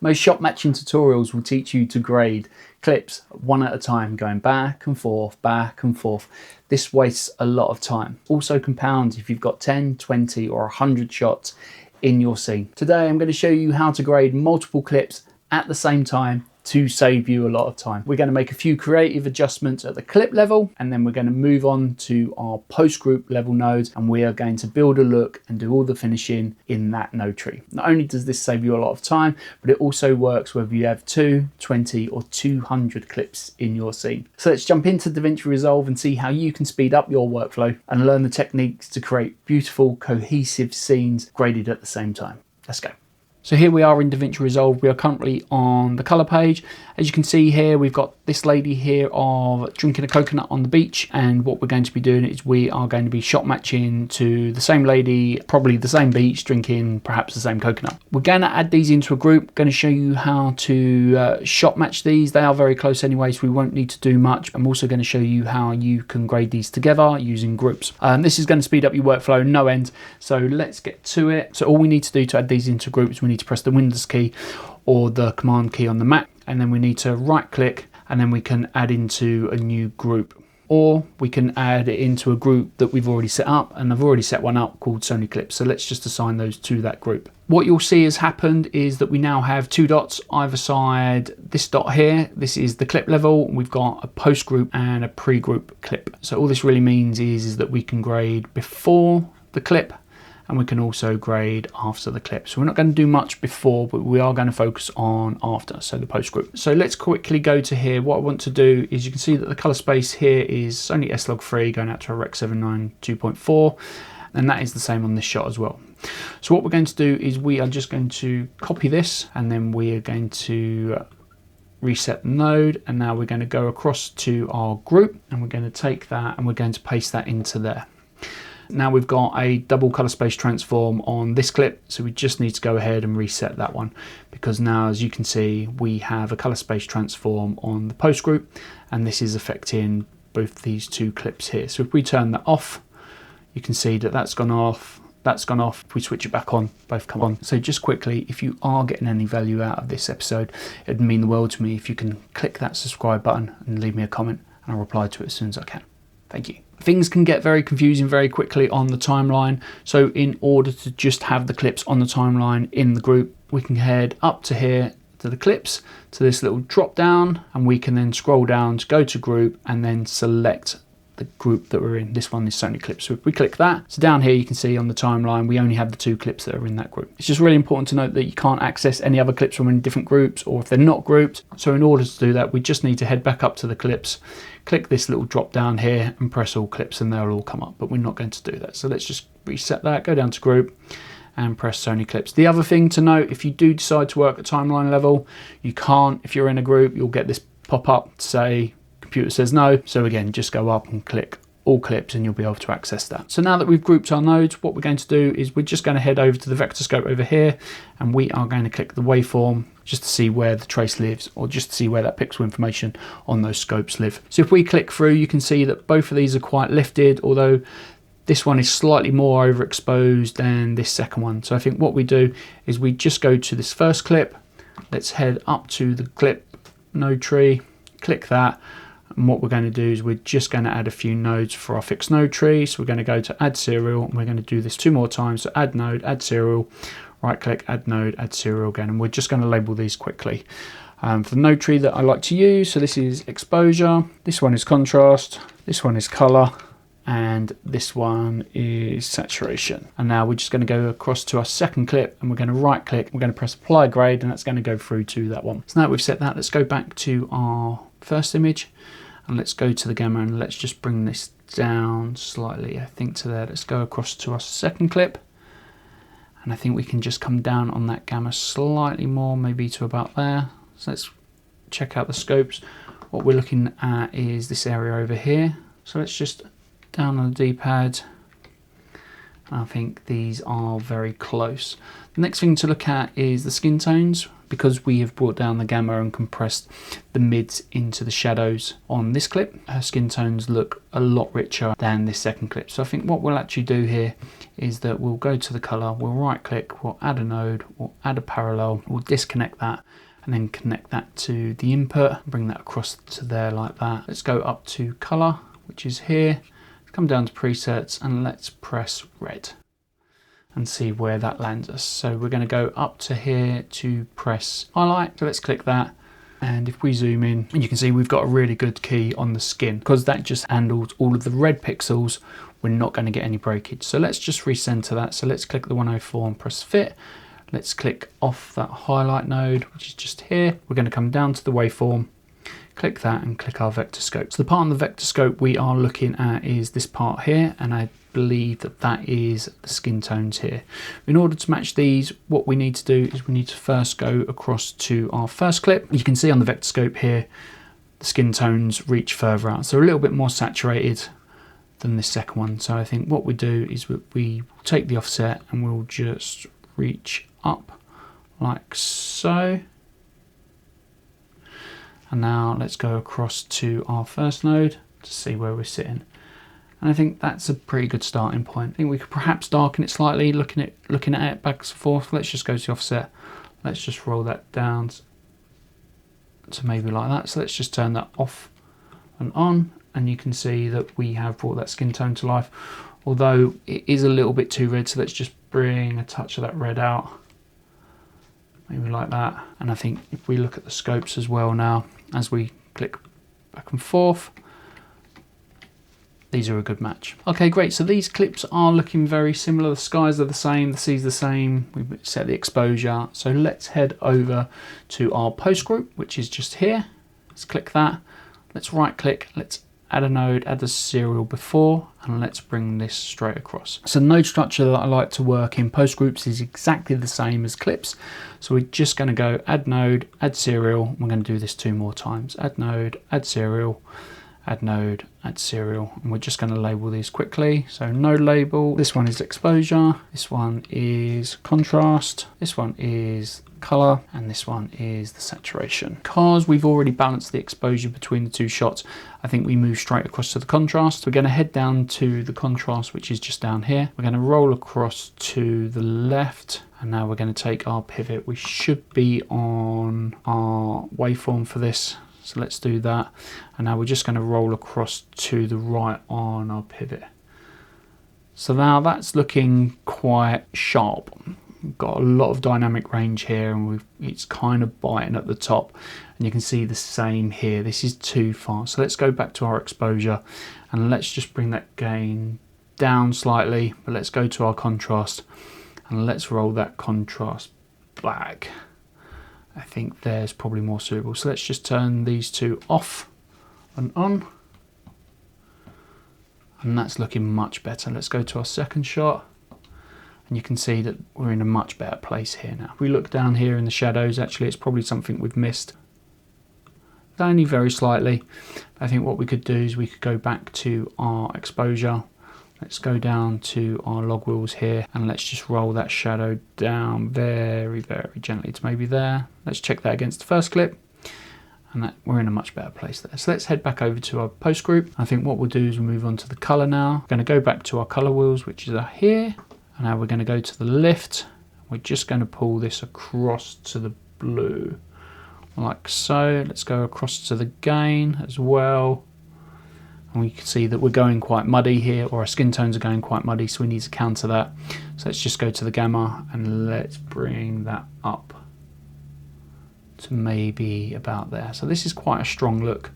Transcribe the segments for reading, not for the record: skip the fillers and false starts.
Most shot matching tutorials will teach you to grade clips one at a time, going back and forth, back and forth. This wastes a lot of time. Also compounds if you've got 10, 20 or 100 shots in your scene. Today I'm going to show you how to grade multiple clips at the same time to save you a lot of time. We're going to make a few creative adjustments at the clip level, and then we're going to move on to our post group level nodes, and we are going to build a look and do all the finishing in that node tree. Not only does this save you a lot of time, but it also works whether you have 2, 20 or 200 clips in your scene. So let's jump into DaVinci Resolve and see how you can speed up your workflow and learn the techniques to create beautiful, cohesive scenes graded at the same time. Let's go. So here we are in DaVinci Resolve. We are currently on the color page. As you can see here, we've got this lady here of drinking a coconut on the beach. And what we're going to be doing is we are going to be shot matching to the same lady, probably the same beach, drinking perhaps the same coconut. We're going to add these into a group. Going to show you how to shot match these. They are very close anyway, so we won't need to do much. I'm also going to show you how you can grade these together using groups. This is going to speed up your workflow no end. So let's get to it. So all we need to do to add these into groups, we need to press the Windows key or the Command key on the Mac, and then we need to right click, and then we can add into a new group, or we can add it into a group that we've already set up, and I've already set one up called Sony Clips, so let's just assign those to that group. What you'll see has happened is that we now have 2 dots either side. This dot here, this is the clip level. We've got a post group and a pre-group clip. So all this really means is that we can grade before the clip, and we can also grade after the clip. So we're not going to do much before, but we are going to focus on after, so the post group. So let's quickly go to here. What I want to do is, you can see that the color space here is Sony S-Log3 going out to a Rec 792.4, 2.4, and that is the same on this shot as well. So what we're going to do is we are just going to copy this, and then we are going to reset the node, and now we're going to go across to our group, and we're going to take that and we're going to paste that into there. Now we've got a double color space transform on this clip, so we just need to go ahead and reset that one, because now, as you can see, we have a color space transform on the post group, and this is affecting both these 2 clips here. So if we turn that off, you can see that that's gone off, that's gone off. If we switch it back on, both come on. So just quickly, if you are getting any value out of this episode, it'd mean the world to me if you can click that subscribe button and leave me a comment, and I'll reply to it as soon as I can. Thank you. Things can get very confusing very quickly on the timeline. So in order to just have the clips on the timeline in the group, we can head up to here to the clips, to this little drop down, and we can then scroll down to go to group and then select the group that we're in. This one is Sony Clips. So if we click that, so down here you can see on the timeline we only have the 2 clips that are in that group. It's just really important to note that you can't access any other clips from any different groups, or if they're not grouped. So in order to do that, we just need to head back up to the clips, click this little drop down here and press all clips, and they'll all come up, but we're not going to do that. So let's just reset that, go down to group and press Sony Clips. The other thing to note, if you do decide to work at timeline level, you can't. If you're in a group, you'll get this pop up to say computer says no. So again, just go up and click all clips and you'll be able to access that. So now that we've grouped our nodes, what we're going to do is we're just going to head over to the vector scope over here, and we are going to click the waveform just to see where the trace lives, or just to see where that pixel information on those scopes live. So if we click through, you can see that both of these are quite lifted, although this one is slightly more overexposed than this second one. So I think what we do is we just go to this first clip. Let's head up to the clip node tree, click that. And what we're going to do is we're just going to add a few nodes for our fixed node tree. So we're going to go to add serial, and we're going to do this 2 more times. So add node, add serial, right click, add node, add serial again. And we're just going to label these quickly. For the node tree that I like to use, so this is exposure, this one is contrast, this one is color, and this one is saturation. And now we're just going to go across to our second clip, and we're going to right click, we're going to press apply grade, and that's going to go through to that one. So now we've set that, let's go back to our first image, and let's go to the gamma, and let's just bring this down slightly, I think to there. Let's go across to our second clip, and I think we can just come down on that gamma slightly more, maybe to about there. So let's check out the scopes. What we're looking at is this area over here. So let's just down on the D-pad. I think these are very close. The next thing to look at is the skin tones. because we have brought down the gamma and compressed the mids into the shadows on this clip, her skin tones look a lot richer than this second clip. So I think what we'll actually do here is that we'll go to the color, we'll right click, we'll add a node, we'll add a parallel, we'll disconnect that, and then connect that to the input, bring that across to there like that. Let's go up to color, which is here, come down to presets, and let's press red and see where that lands us. So we're going to go up to here to press highlight. So let's click that. And if we zoom in, and you can see we've got a really good key on the skin because that just handles all of the red pixels. We're not going to get any breakage. So let's just recenter that. So let's click the 104 and press fit. Let's click off that highlight node, which is just here. We're going to come down to the waveform, click that and click our vector scope. So the part on the vector scope we are looking at is this part here, and I believe that that is the skin tones here. In order to match these, what we need to do is we need to first go across to our first clip. You can see on the vector scope here, the skin tones reach further out. So a little bit more saturated than this second one. So I think what we do is we take the offset and we'll just reach up like so. And now let's go across to our first node to see where we're sitting. And I think that's a pretty good starting point. I think we could perhaps darken it slightly, looking at it back and forth. Let's just go to the offset. Let's just roll that down to maybe like that. So let's just turn that off and on, and you can see that we have brought that skin tone to life, although it is a little bit too red. So let's just bring a touch of that red out, maybe like that. And I think if we look at the scopes as well now, as we click back and forth, these are a good match. Okay, great. So these clips are looking very similar. The skies are the same, the sea's the same. We've set the exposure. So let's head over to our post group, which is just here. Let's click that. Let's right click. Let's add a node, add the serial before, and let's bring this straight across. So the node structure that I like to work in post groups is exactly the same as clips. So we're just going to go add node, add serial. We're going to do this 2 more times. Add node, add serial, add node, add serial, and we're just going to label these quickly. So node label, this one is exposure, this one is contrast, this one is color, and this one is the saturation. Because we've already balanced the exposure between the 2 shots, I think we move straight across to the contrast. We're going to head down to the contrast, which is just down here. We're going to roll across to the left, and now we're going to take our pivot. We should be on our waveform for this. So let's do that. And now we're just going to roll across to the right on our pivot. So now that's looking quite sharp. We've got a lot of dynamic range here, and it's kind of biting at the top. And you can see the same here. This is too far. So let's go back to our exposure and let's just bring that gain down slightly. But let's go to our contrast and let's roll that contrast back. I think there's probably more suitable. So let's just turn these 2 off and on. And that's looking much better. Let's go to our second shot. And you can see that we're in a much better place here now. If we look down here in the shadows, actually, it's probably something we've missed. Only very slightly. I think what we could do is we could go back to our exposure. Let's go down to our log wheels here and let's just roll that shadow down very, very gently to maybe there. Let's check that against the first clip, and that we're in a much better place there. So let's head back over to our post group. I think what we'll do is we'll move on to the color now. We're going to go back to our color wheels, which is here. And now we're going to go to the lift. We're just going to pull this across to the blue like so. Let's go across to the gain as well. And we can see that we're going quite muddy here, or our skin tones are going quite muddy, so we need to counter that. So let's just go to the gamma and let's bring that up to maybe about there. So this is quite a strong look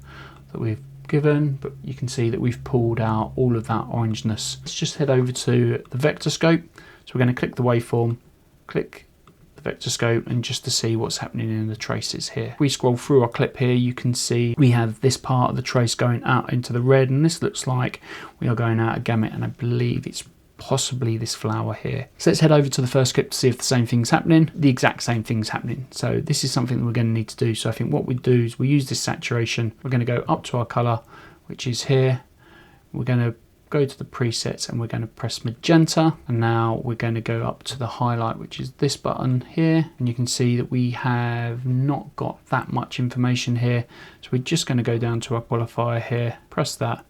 that we've given, but you can see that we've pulled out all of that orangeness. Let's just head over to the vector scope. So we're going to click the waveform, click the vector scope, and just to see what's happening in the traces here. If we scroll through our clip here, you can see we have this part of the trace going out into the red, and this looks like we are going out of gamut, and I believe it's possibly this flower here. So let's head over to the first clip to see if the same thing's happening. The exact same thing's happening. So this is something that we're going to need to do. So I think what we do is we use this saturation. We're going to go up to our color, which is here. We're going to go to the presets and we're going to press magenta, and now we're going to go up to the highlight, which is this button here, and you can see that we have not got that much information here, so we're just going to go down to our qualifier here, press that,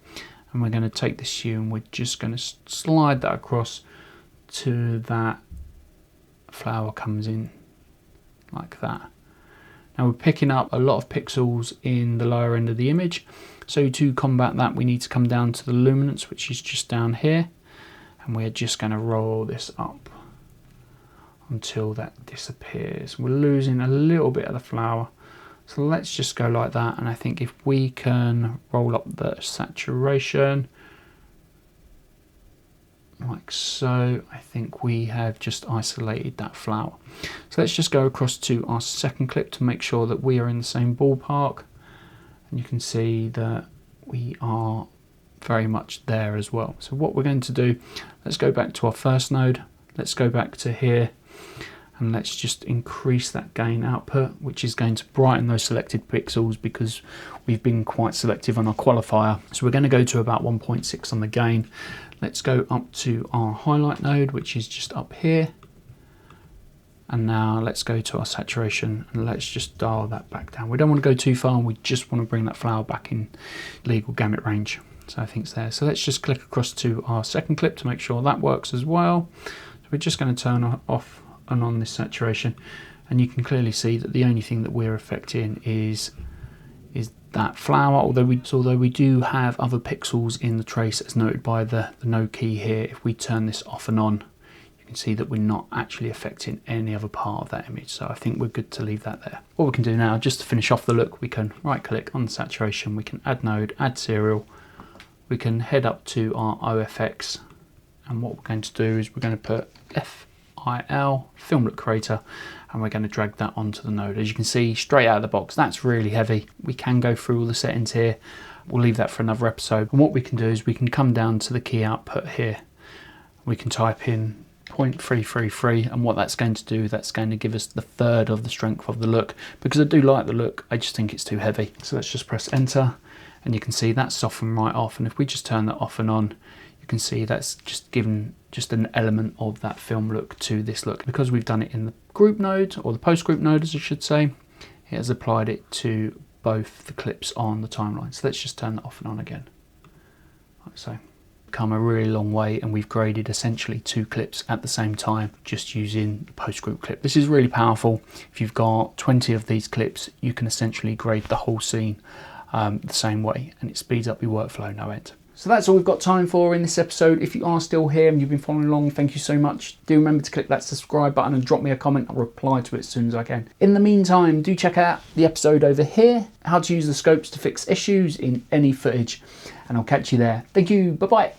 and we're going to take this hue and we're just going to slide that across to that flower comes in like that. Now we're picking up a lot of pixels in the lower end of the image, so to combat that we need to come down to the luminance, which is just down here, and we're just going to roll this up until that disappears. We're losing a little bit of the flower, so let's just go like that, and I think if we can roll up the saturation like so, I think we have just isolated that flower. So let's just go across to our second clip to make sure that we are in the same ballpark, and you can see that we are very much there as well. So what we're going to do, let's go back to our first node, let's go back to here, and let's just increase that gain output, which is going to brighten those selected pixels because we've been quite selective on our qualifier. So we're going to go to about 1.6 on the gain. Let's go up to our highlight node, which is just up here. And now let's go to our saturation and let's just dial that back down. We don't want to go too far, we just want to bring that flower back in legal gamut range. So I think it's there. So let's just click across to our second clip to make sure that works as well. So we're just going to turn off and on this saturation, and you can clearly see that the only thing that we're affecting is that flower, although we do have other pixels in the trace as noted by the node key here. If we turn this off and on, you can see that we're not actually affecting any other part of that image, so I think we're good to leave that there. What we can do now, just to finish off the look, we can right click on the saturation, we can add node, add serial, we can head up to our OFX, and what we're going to do is we're going to put FIL, Film Look Creator, and we're going to drag that onto the node. As you can see straight out of the box, that's really heavy. We can go through all the settings here. We'll leave that for another episode. And what we can do is we can come down to the key output here. We can type in 0.333, and what that's going to do, that's going to give us the third of the strength of the look. Because I do like the look, I just think it's too heavy. So let's just press enter, and you can see that's softened right off. And if we just turn that off and on, you can see that's just given just an element of that film look to this look. Because we've done it in the group node, or the post group node as I should say, it has applied it to both the clips on the timeline. So let's just turn that off and on again, like so. Come a really long way, and we've graded essentially 2 clips at the same time just using the post group clip. This is really powerful. If you've got 20 of these clips, you can essentially grade the whole scene the same way, and it speeds up your workflow no end. So that's all we've got time for in this episode. If you are still here and you've been following along, thank you so much. Do remember to click that subscribe button and drop me a comment. I'll reply to it as soon as I can. In the meantime, do check out the episode over here, how to use the scopes to fix issues in any footage, and I'll catch you there. Thank you, bye-bye.